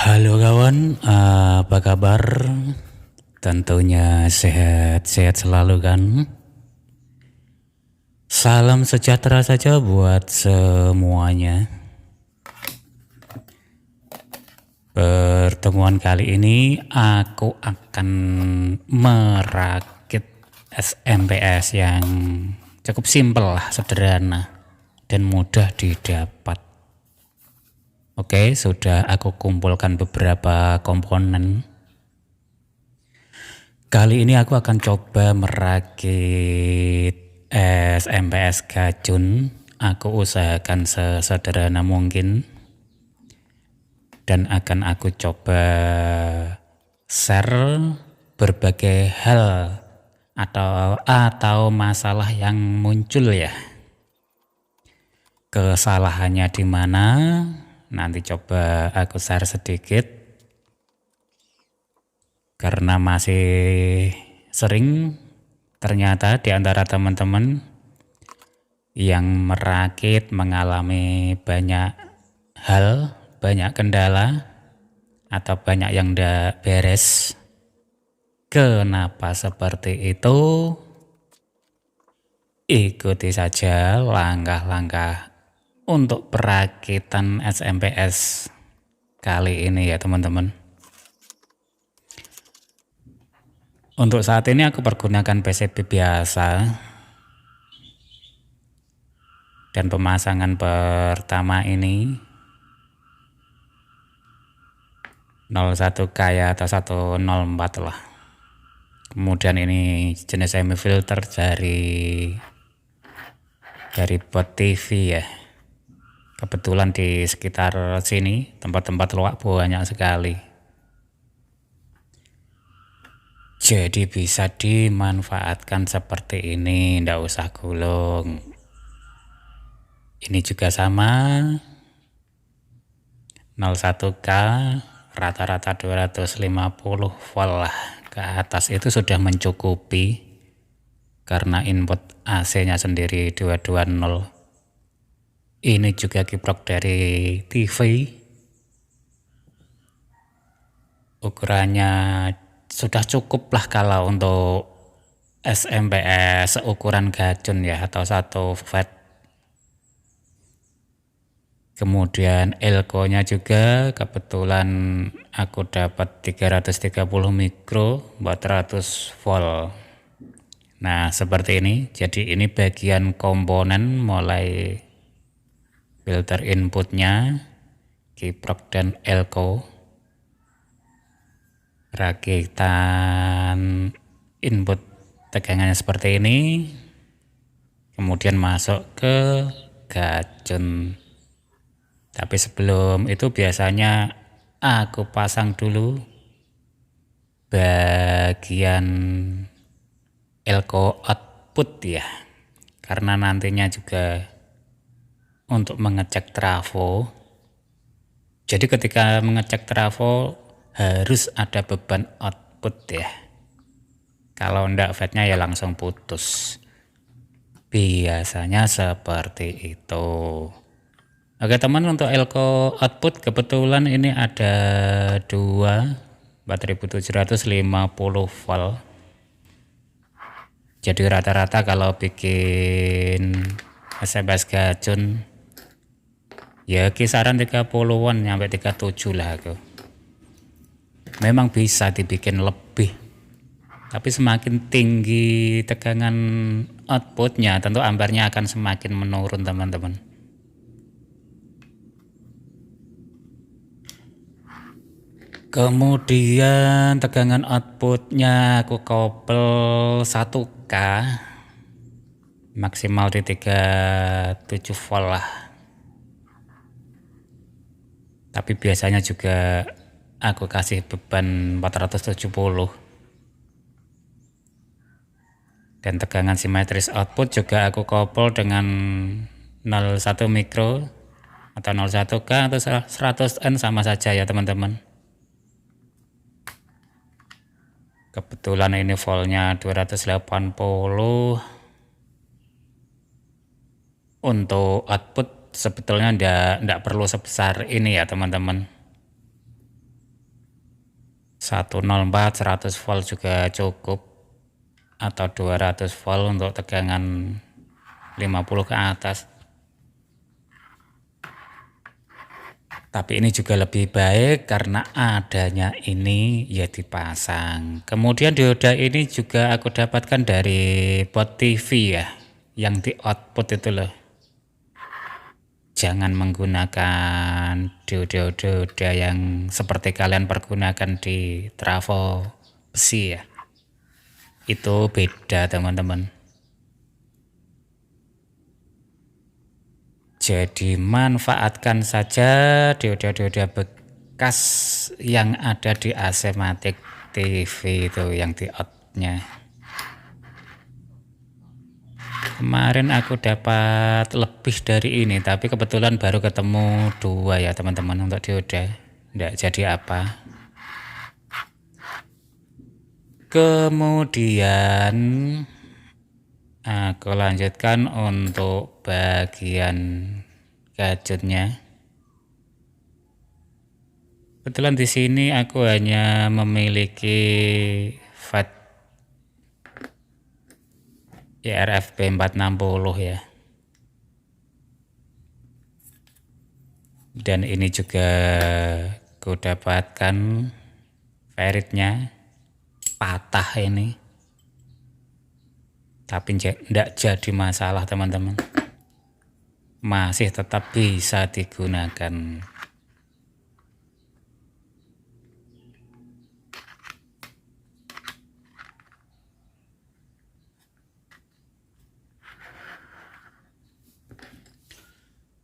Halo kawan, apa kabar? Tentunya sehat-sehat selalu kan? Salam sejahtera saja buat semuanya. Pertemuan kali ini aku akan merakit SMPS yang cukup simpel lah, sederhana dan mudah didapat. Oke, sudah aku kumpulkan beberapa komponen. Kali ini aku akan coba merakit SMPS Gajun. Aku usahakan sesederhana mungkin dan akan aku coba share berbagai hal atau masalah yang muncul ya. Kesalahannya di mana? Nanti coba aku share sedikit. Karena masih sering ternyata di antara teman-teman yang merakit mengalami banyak hal, banyak kendala atau banyak yang tidak beres. Kenapa seperti itu? Ikuti saja langkah-langkah untuk perakitan SMPS kali ini ya teman-teman. Untuk saat ini aku pergunakan PCB biasa dan pemasangan pertama ini 01K ya, atau 104 lah. Kemudian ini jenis semi filter dari bot TV ya. Kebetulan di sekitar sini tempat-tempat luak banyak sekali. Jadi bisa dimanfaatkan seperti ini, ndak usah gulung. Ini juga sama, 01K rata-rata 250 volt lah ke atas, itu sudah mencukupi karena input AC-nya sendiri 220. Ini juga kiprok dari TV. Ukurannya sudah cukup lah kalau untuk SMPS seukuran Gajun ya, atau 1 watt. Kemudian elko-nya juga kebetulan aku dapat 330 mikro 400 volt. Nah seperti ini. Jadi ini bagian komponen mulai filter inputnya, kiprok dan elko. Rakitan input tegangannya seperti ini. Kemudian masuk ke Gajun. Tapi sebelum itu biasanya aku pasang dulu bagian elko output ya, karena nantinya juga untuk mengecek trafo. Jadi ketika mengecek trafo harus ada beban output ya. Kalau enggak fatnya ya langsung putus. Biasanya seperti itu. Oke teman, untuk elko output kebetulan ini ada 4750 volt. Jadi rata-rata kalau bikin SMPS Gajun ya kisaran 30-an sampai 37 lah aku. Memang bisa dibikin lebih, tapi semakin tinggi tegangan outputnya tentu ampernya akan semakin menurun teman-teman. Kemudian tegangan outputnya aku kopel 1K, maksimal di 37 volt lah. Tapi biasanya juga aku kasih beban 470. Dan tegangan simetris output juga aku kopel dengan 01 mikro atau 01K atau 100N sama saja ya teman-teman. Kebetulan ini voltnya 280. Untuk output sebetulnya enggak perlu sebesar ini ya teman-teman. 104 100 volt juga cukup, atau 200 volt untuk tegangan 50 ke atas. Tapi ini juga lebih baik karena adanya ini ya dipasang. Kemudian dioda ini juga aku dapatkan dari pot TV ya, yang di output itu loh. Jangan menggunakan dioda yang seperti kalian pergunakan di trafo besi ya. Itu beda teman-teman. Jadi manfaatkan saja dioda-dioda bekas yang ada di AC Matic TV itu yang di outnya. Kemarin aku dapat lebih dari ini, tapi kebetulan baru ketemu 2 ya teman-teman untuk dioda. Nggak jadi apa. Kemudian aku lanjutkan untuk bagian gadgetnya. Kebetulan di sini aku hanya memiliki FAT IRFP 460 ya. Dan ini juga aku dapatkan feritnya patah ini. Tapi tidak jadi masalah teman-teman. Masih tetap bisa digunakan.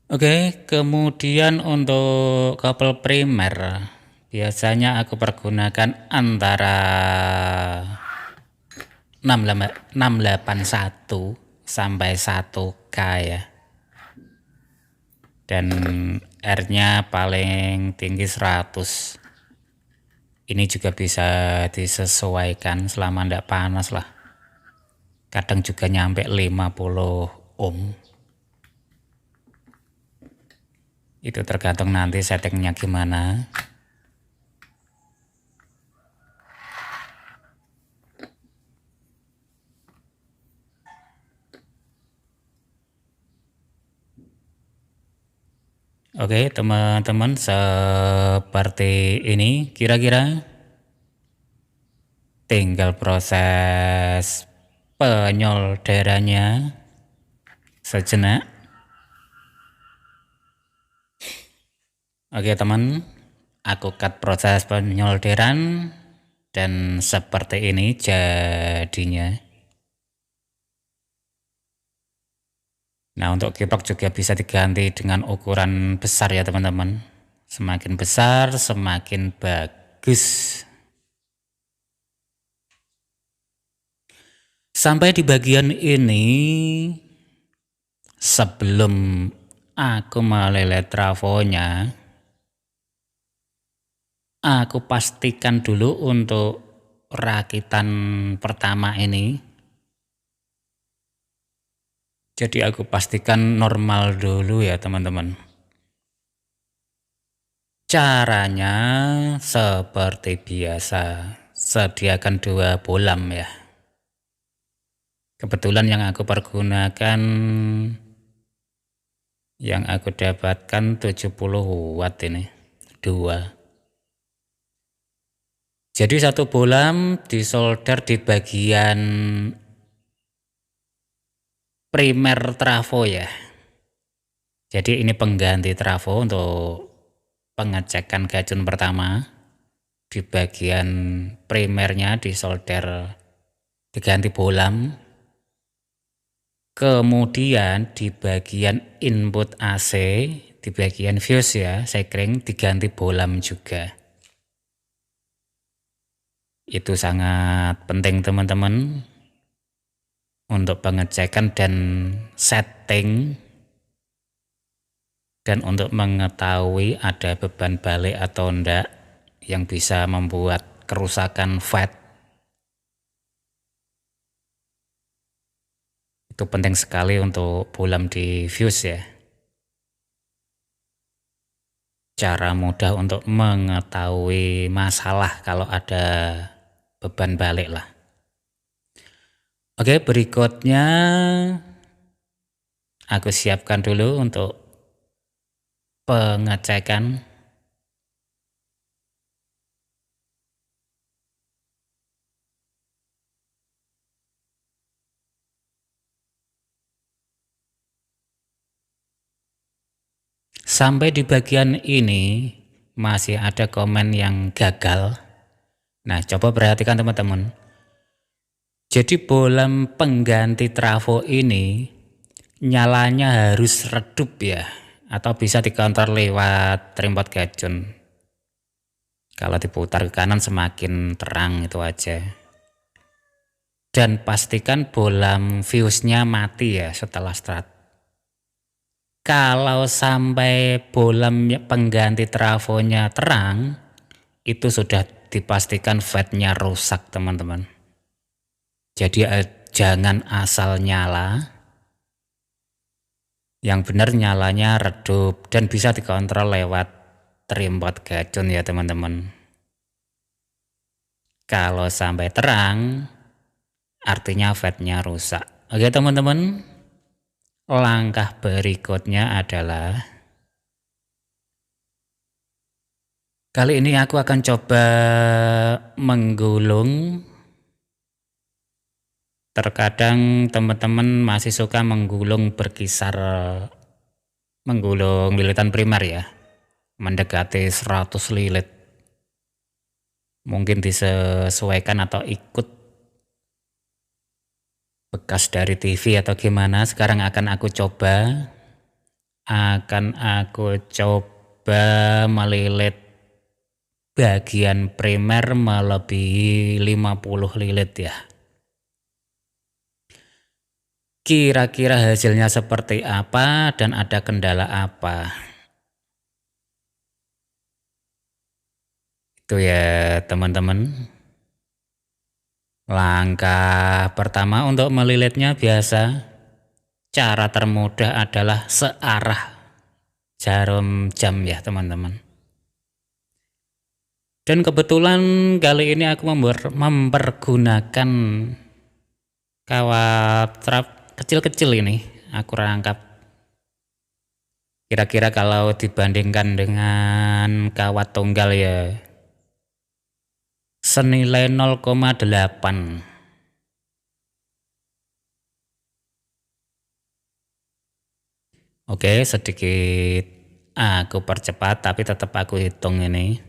Oke, kemudian untuk kabel primer biasanya aku pergunakan antara 681 sampai 1K ya. Dan R-nya paling tinggi 100. Ini juga bisa disesuaikan selama tidak panas lah. Kadang juga nyampe 50 ohm. Itu tergantung nanti settingnya gimana. Oke teman-teman, seperti ini kira-kira. Tinggal proses penyolderannya sejenak. Oke teman, aku cut proses penyolderan dan seperti ini jadinya. Nah untuk kiprok juga bisa diganti dengan ukuran besar ya teman-teman. Semakin besar semakin bagus. Sampai di bagian ini, sebelum aku meleleh trafonya, aku pastikan dulu untuk rakitan pertama ini. Jadi aku pastikan normal dulu ya teman-teman. Caranya seperti biasa, sediakan 2 bolam ya. Kebetulan yang aku pergunakan, yang aku dapatkan 70 watt ini, 2. Jadi 1 bolam disolder di bagian primer trafo ya. Jadi ini pengganti trafo untuk pengecekan gajun pertama. Di bagian primernya disolder, diganti bolam. Kemudian di bagian input AC, di bagian fuse ya, sekring diganti bolam juga. Itu sangat penting teman-teman untuk pengecekan dan setting, dan untuk mengetahui ada beban balik atau enggak yang bisa membuat kerusakan FET. Itu penting sekali untuk bolam di fuse ya. cara mudah untuk mengetahui masalah kalau ada beban balik lah. Oke, berikutnya aku siapkan dulu untuk pengecekan. Sampai di bagian ini masih ada komen yang gagal. Nah, coba perhatikan teman-teman. Jadi bolam pengganti trafo ini nyalanya harus redup ya, atau bisa dikontrol lewat remote gadget. Kalau diputar ke kanan semakin terang, itu aja. Dan pastikan bolam fuse-nya mati ya setelah start. Kalau sampai bolam pengganti trafonya terang, itu sudah dipastikan FET-nya rusak teman-teman. Jadi jangan asal nyala, yang benar nyalanya redup dan bisa dikontrol lewat remote gadget ya teman-teman. Kalau sampai terang, artinya FET-nya rusak. Oke teman-teman, langkah berikutnya adalah kali ini aku akan coba menggulung. Terkadang teman-teman masih suka menggulung berkisar menggulung lilitan primer ya, mendekati 100 lilit. Mungkin disesuaikan atau ikut bekas dari TV atau gimana. Sekarang akan aku coba melilit bagian primer melebihi 50 lilit ya. Kira-kira hasilnya seperti apa dan ada kendala apa? Itu ya teman-teman. Langkah pertama untuk melilitnya biasa. Cara termudah adalah searah jarum jam ya teman-teman. Dan kebetulan kali ini aku mempergunakan kawat trap kecil-kecil ini. Aku rangkap. Kira-kira kalau dibandingkan dengan kawat tunggal ya senilai 0,8. Oke, sedikit aku percepat tapi tetap aku hitung ini.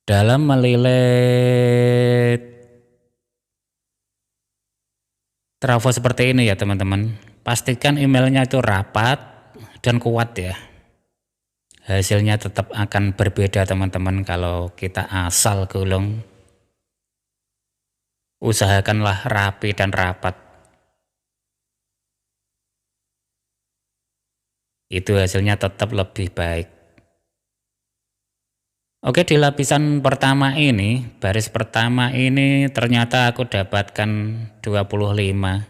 Dalam melilit trafo seperti ini ya teman-teman, pastikan emailnya itu rapat dan kuat ya. Hasilnya tetap akan berbeda teman-teman kalau kita asal gulung. Usahakanlah rapi dan rapat. Itu hasilnya tetap lebih baik. Oke, di lapisan pertama ini, baris pertama ini ternyata aku dapatkan 25.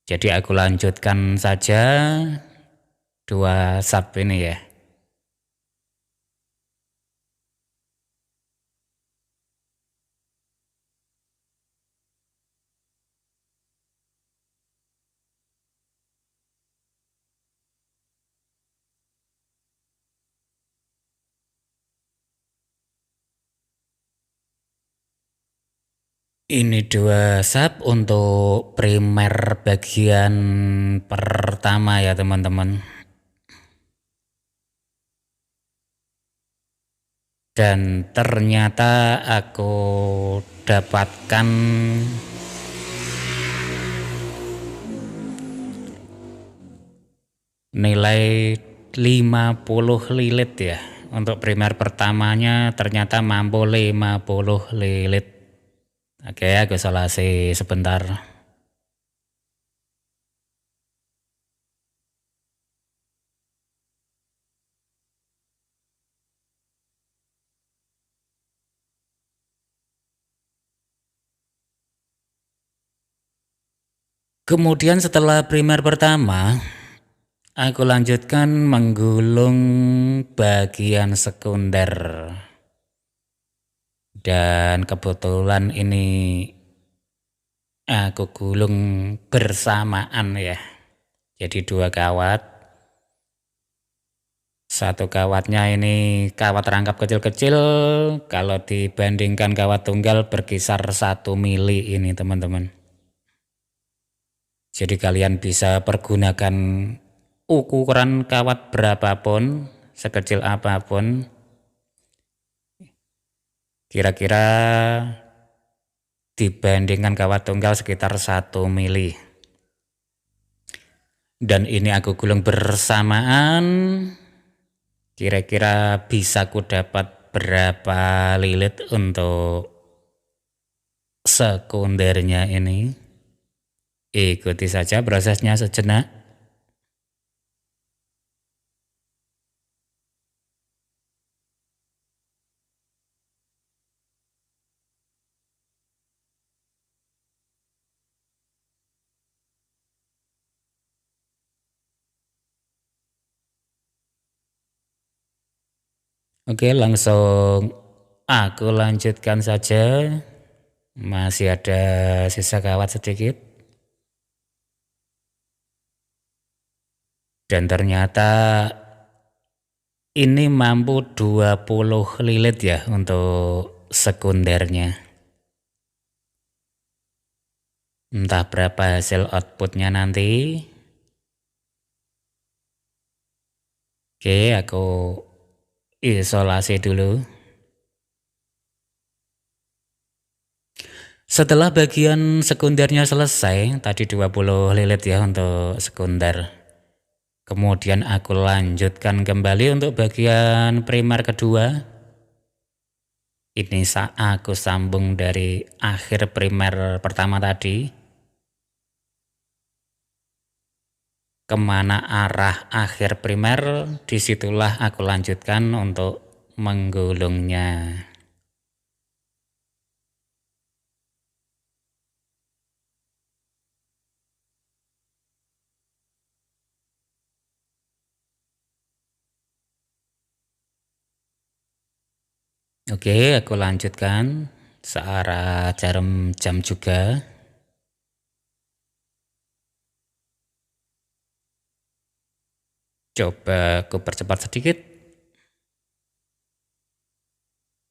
Jadi aku lanjutkan saja 2 sub ini ya. Ini 2 sub untuk primer bagian pertama ya teman-teman. Dan ternyata aku dapatkan nilai 50 lilit ya. Untuk primer pertamanya ternyata mampu 50 lilit. Oke, aku isolasi sebentar. Kemudian setelah primer pertama, aku lanjutkan menggulung bagian sekunder. Dan kebetulan ini aku gulung bersamaan ya. Jadi 2 kawat. Satu kawatnya ini kawat rangkap kecil-kecil, kalau dibandingkan kawat tunggal berkisar 1 mili ini teman-teman. Jadi kalian bisa pergunakan ukuran kawat berapapun, sekecil apapun. Kira-kira dibandingkan kawat tunggal sekitar 1 mili. Dan ini aku gulung bersamaan. Kira-kira bisa ku dapat berapa lilit untuk sekundernya ini. Ikuti saja prosesnya sejenak. Oke, langsung aku lanjutkan saja. Masih ada sisa kawat sedikit. Dan ternyata ini mampu 20 lilit ya untuk sekundernya. Entah berapa hasil outputnya nanti. Oke, aku isolasi dulu. Setelah bagian sekundernya selesai, tadi 20 lilit ya untuk sekunder. Kemudian aku lanjutkan kembali untuk bagian primer kedua. Ini aku sambung dari akhir primer pertama tadi. Kemana arah akhir primer, disitulah aku lanjutkan untuk menggulungnya. Oke, aku lanjutkan searah jarum jam juga. Coba aku percepat sedikit.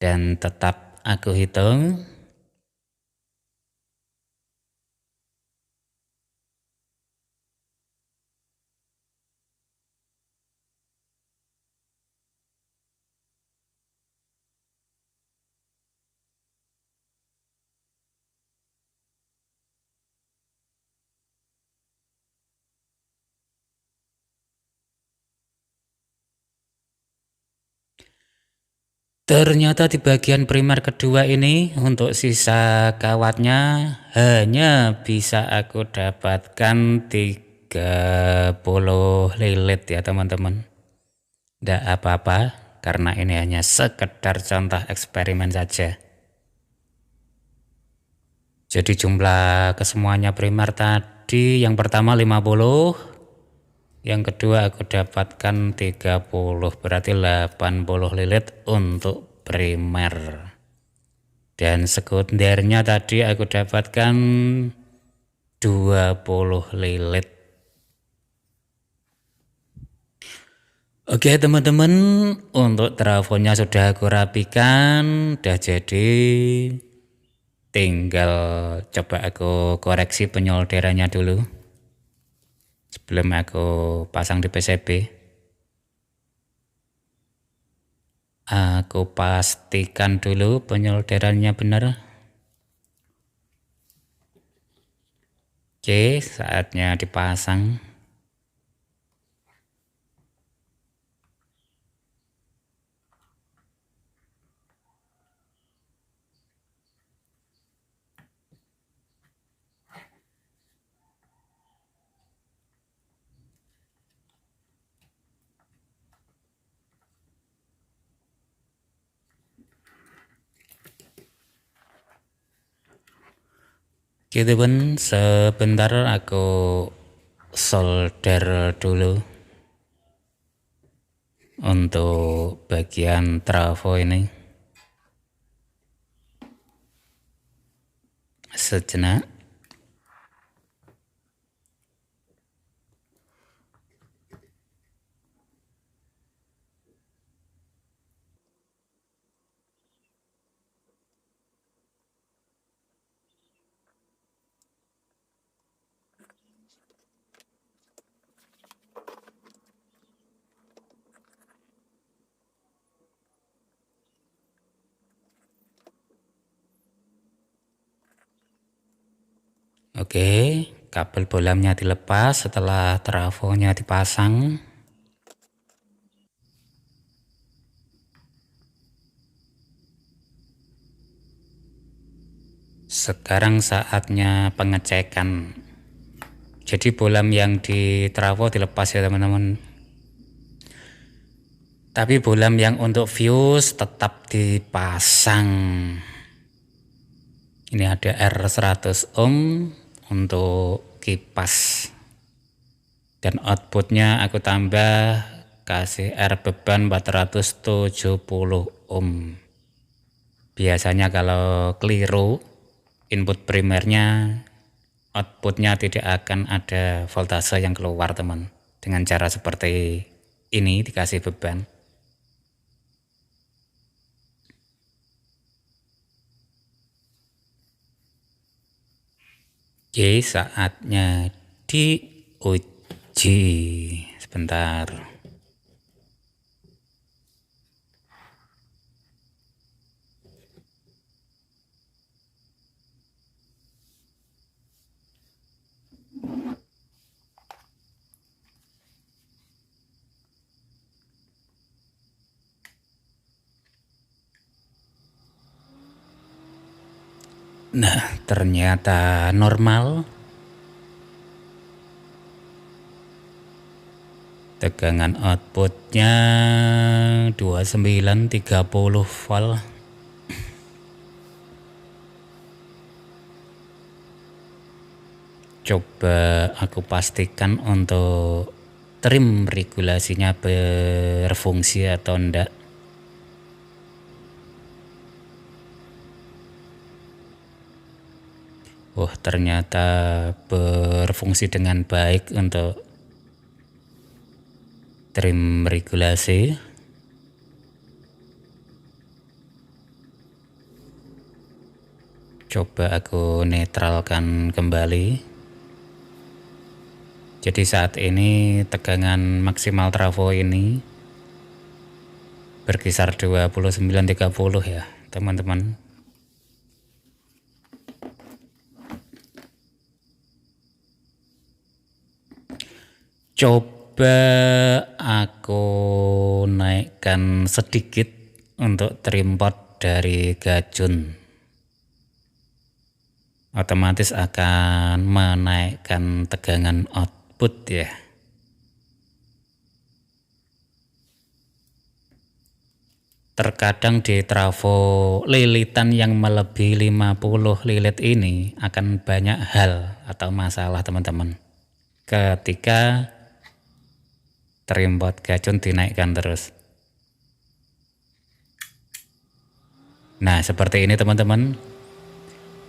Dan tetap aku hitung. Ternyata di bagian primer kedua ini untuk sisa kawatnya hanya bisa aku dapatkan 30 lilit ya teman-teman. Tidak apa-apa karena ini hanya sekedar contoh eksperimen saja. Jadi jumlah kesemuanya primer tadi yang pertama 50, yang kedua aku dapatkan 30, berarti 80 lilit untuk primer. Dan sekundernya tadi aku dapatkan 20 lilit. Oke teman-teman, untuk trafonya sudah aku rapikan, udah jadi. Tinggal coba aku koreksi penyolderannya dulu sebelum aku pasang di PCB. Aku pastikan dulu penyolderannya benar. Oke, saatnya dipasang. Gitu pun sebentar aku solder dulu untuk bagian trafo ini sejenak. Oke, kabel bolamnya dilepas setelah trafonya dipasang. Sekarang saatnya pengecekan. Jadi bolam yang di trafo dilepas ya teman-teman. Tapi bolam yang untuk fuse tetap dipasang. Ini ada R100 ohm untuk kipas. Dan outputnya aku tambah kasih R beban 470 ohm. Biasanya kalau keliru input primernya, outputnya tidak akan ada voltase yang keluar teman. Dengan cara seperti ini dikasih beban. Oke, saatnya diuji. Sebentar. Nah, ternyata normal. Tegangan outputnya 2930 volt. Coba aku pastikan untuk trim regulasinya berfungsi atau enggak. Oh, ternyata berfungsi dengan baik untuk trim regulasi. Coba aku netralkan kembali. Jadi saat ini tegangan maksimal trafo ini berkisar 2930 ya teman-teman. Coba aku naikkan sedikit untuk trim pot dari gajun. Otomatis akan menaikkan tegangan output ya. Terkadang di trafo lilitan yang melebihi 50 lilit ini akan banyak hal atau masalah teman-teman. Ketika trim pot gajun dinaikkan terus. Nah, seperti ini teman-teman.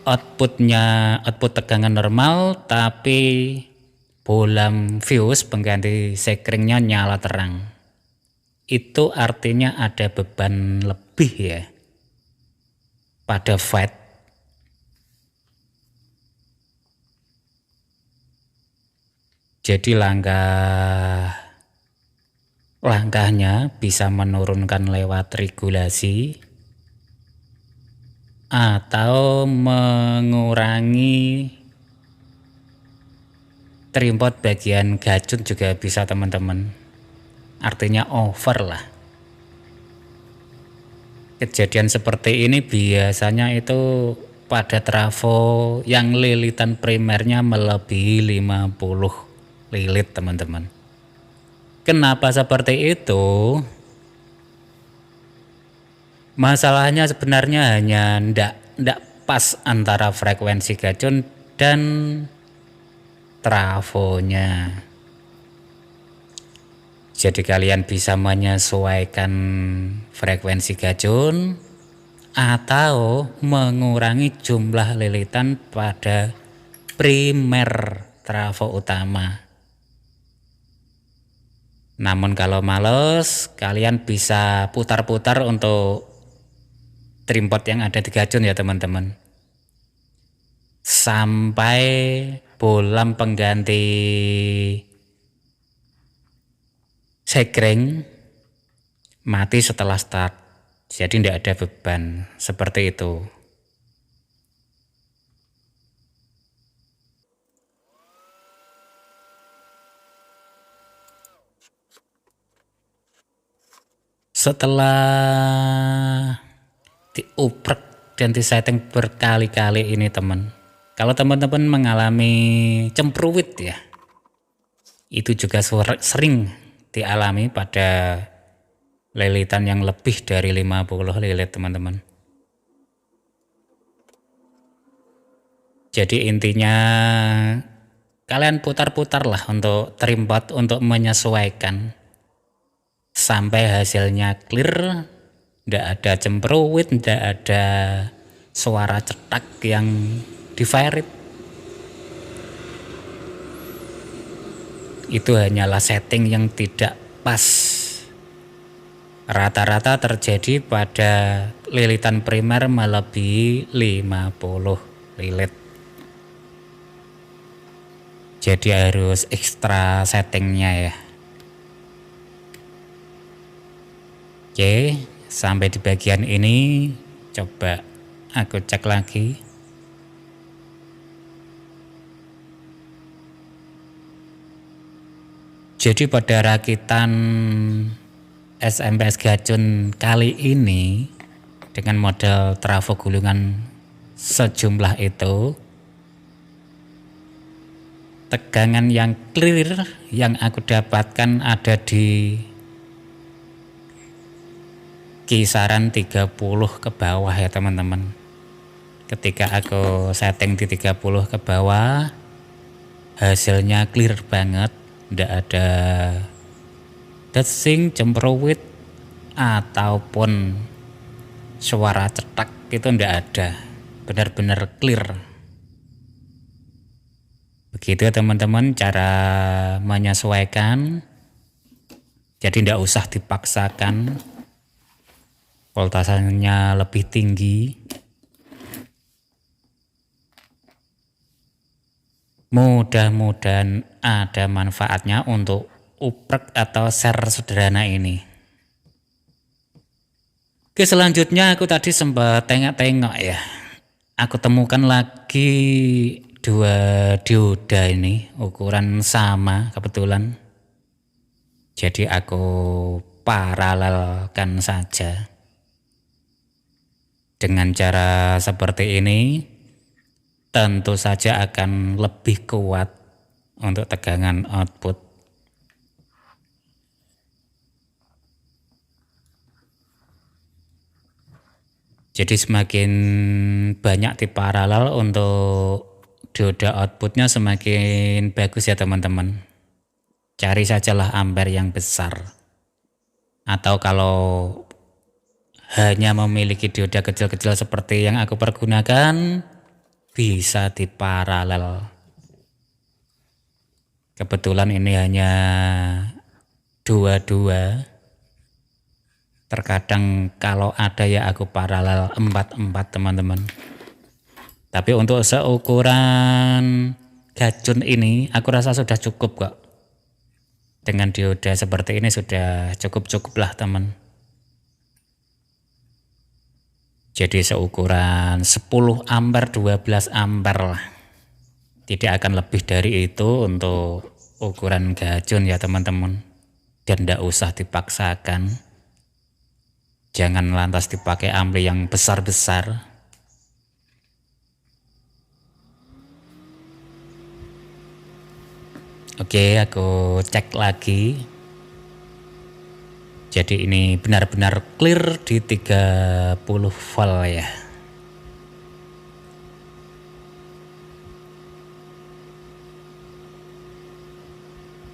Output tegangan normal, tapi bolam fuse pengganti sekringnya nyala terang. Itu artinya ada beban lebih ya pada FET. Jadi langkahnya bisa menurunkan lewat regulasi atau mengurangi trim pot bagian gajun juga bisa teman-teman. Artinya over lah. Kejadian seperti ini biasanya itu pada trafo yang lilitan primernya melebihi 50 lilit teman-teman. Kenapa seperti itu? Masalahnya sebenarnya hanya ndak pas antara frekuensi gajun dan trafonya. Jadi kalian bisa menyesuaikan frekuensi gajun atau mengurangi jumlah lilitan pada primer trafo utama. Namun kalau males, kalian bisa putar-putar untuk trimpot yang ada di gajun ya teman-teman, sampai bolam pengganti segreng mati setelah start. Jadi tidak ada beban seperti itu. Setelah dioprek dan disetting berkali-kali ini teman, kalau teman-teman mengalami cemprowit ya, itu juga sering dialami pada lilitan yang lebih dari 50 lilit teman-teman. Jadi intinya kalian putar-putar lah untuk trimpot untuk menyesuaikan sampai hasilnya clear, tidak ada cemprowit, tidak ada suara cetak yang divirit. Itu hanyalah setting yang tidak pas. Rata-rata terjadi pada lilitan primer melebihi 50 lilit. Jadi harus ekstra settingnya ya. Oke, sampai di bagian ini coba aku cek lagi. Jadi pada rakitan SMPS gajun kali ini dengan model trafo gulungan sejumlah itu, tegangan yang clear yang aku dapatkan ada di kisaran 30 ke bawah ya teman-teman. Ketika aku setting di 30 ke bawah, hasilnya clear banget, tidak ada desing, cemprowit ataupun suara cetak, itu tidak ada, benar-benar clear. Begitu ya teman-teman cara menyesuaikan. Jadi tidak usah dipaksakan voltasenya lebih tinggi. Mudah-mudahan ada manfaatnya untuk uprek atau share sederhana ini. Oke, selanjutnya aku tadi sempat tengok-tengok ya. Aku temukan lagi dua dioda ini ukuran sama kebetulan. Jadi aku paralelkan saja. Dengan cara seperti ini tentu saja akan lebih kuat untuk tegangan output. Jadi semakin banyak di paralel untuk dioda outputnya semakin bagus ya teman-teman. Cari sajalah ampere yang besar. Atau kalau hanya memiliki dioda kecil-kecil seperti yang aku pergunakan, bisa di paralel. Kebetulan ini hanya 22. Terkadang kalau ada ya aku paralel 4 teman-teman. Tapi untuk seukuran gajun ini aku rasa sudah cukup kok. Dengan dioda seperti ini sudah cukup lah teman. Jadi seukuran 10 ampere 12 ampere lah. Tidak akan lebih dari itu untuk ukuran gajun ya teman-teman. Dan tidak usah dipaksakan. Jangan lantas dipakai ampli yang besar-besar. Oke, aku cek lagi. Jadi ini benar-benar clear di 30 volt ya.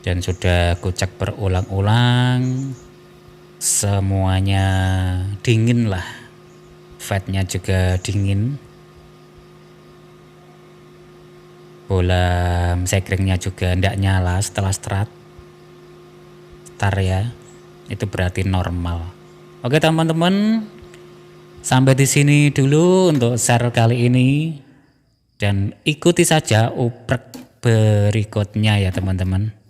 dan sudah kucek berulang-ulang, semuanya dingin lah, fatnya juga dingin, bola sekringnya juga ndak nyala setelah start ya, itu berarti normal. Oke teman-teman, sampai di sini dulu untuk share kali ini, dan ikuti saja oprek berikutnya ya teman-teman.